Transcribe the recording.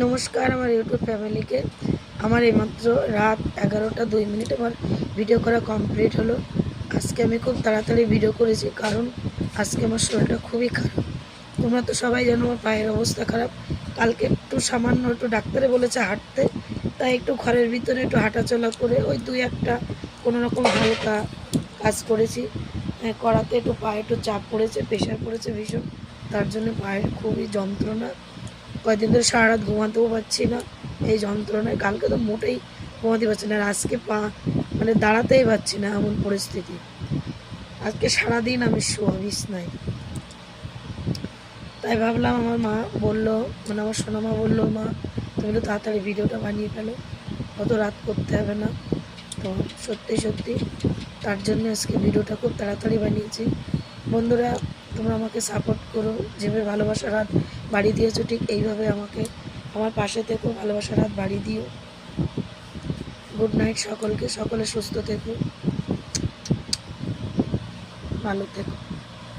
নমস্কার আমার ইউটিউব ফ্যামিলিকে। আমার এইমাত্র রাত 11টা 2 মিনিট আমার ভিডিও করা কমপ্লিট হলো। আজকে আমি খুব তাড়াতাড়ি ভিডিও করেছি, কারণ আজকে আমার শরীরটা খুবই খারাপ। তোমরা তো সবাই জানো আমার পায়ের অবস্থা খারাপ। কালকে একটু সামান্য একটু ডাক্তারে বলেছে হাঁটতে, তাই একটু ঘরের ভিতরে একটু হাঁটাচলা করে ওই 2-1টা কোনোরকম হালকা কাজ করেছি। করাতে একটু পায়ে একটু চাপ পড়েছে, প্রেশার পড়েছে ভীষণ, তার জন্য পায়ের খুবই যন্ত্রণা। কয়েকদিন ধরে সারা রাত ঘুমাতেও পারছি না এই যন্ত্রণায়। কালকে তো মোটেই ঘুমাতে পারছি না, আর আজকে পা মানে দাঁড়াতেই পারছি না, এমন পরিস্থিতি। আজকে সারাদিন আমি শোয়া বিছনায়। তাই ভাবলাম, আমার মা বললো, মানে আমার সোনা মা বললো, মা তুমি তো তাড়াতাড়ি ভিডিওটা বানিয়ে ফেলো, অত রাত করতে হবে না। তো সত্যি সত্যি তার জন্য আজকে ভিডিওটা খুব তাড়াতাড়ি বানিয়েছি। বন্ধুরা, তোমরা আমাকে সাপোর্ট করো, যেভাবে ভালোবাসার হাত বাড়িয়ে দিয়েছো ঠিক এইভাবে আমাকে আমার পাশে থেকো, ভালোবাসার হাত বাড়িয়ে দিও। গুড নাইট সকলকে, সকলে সুস্থ থেকো, ভালো থেকো।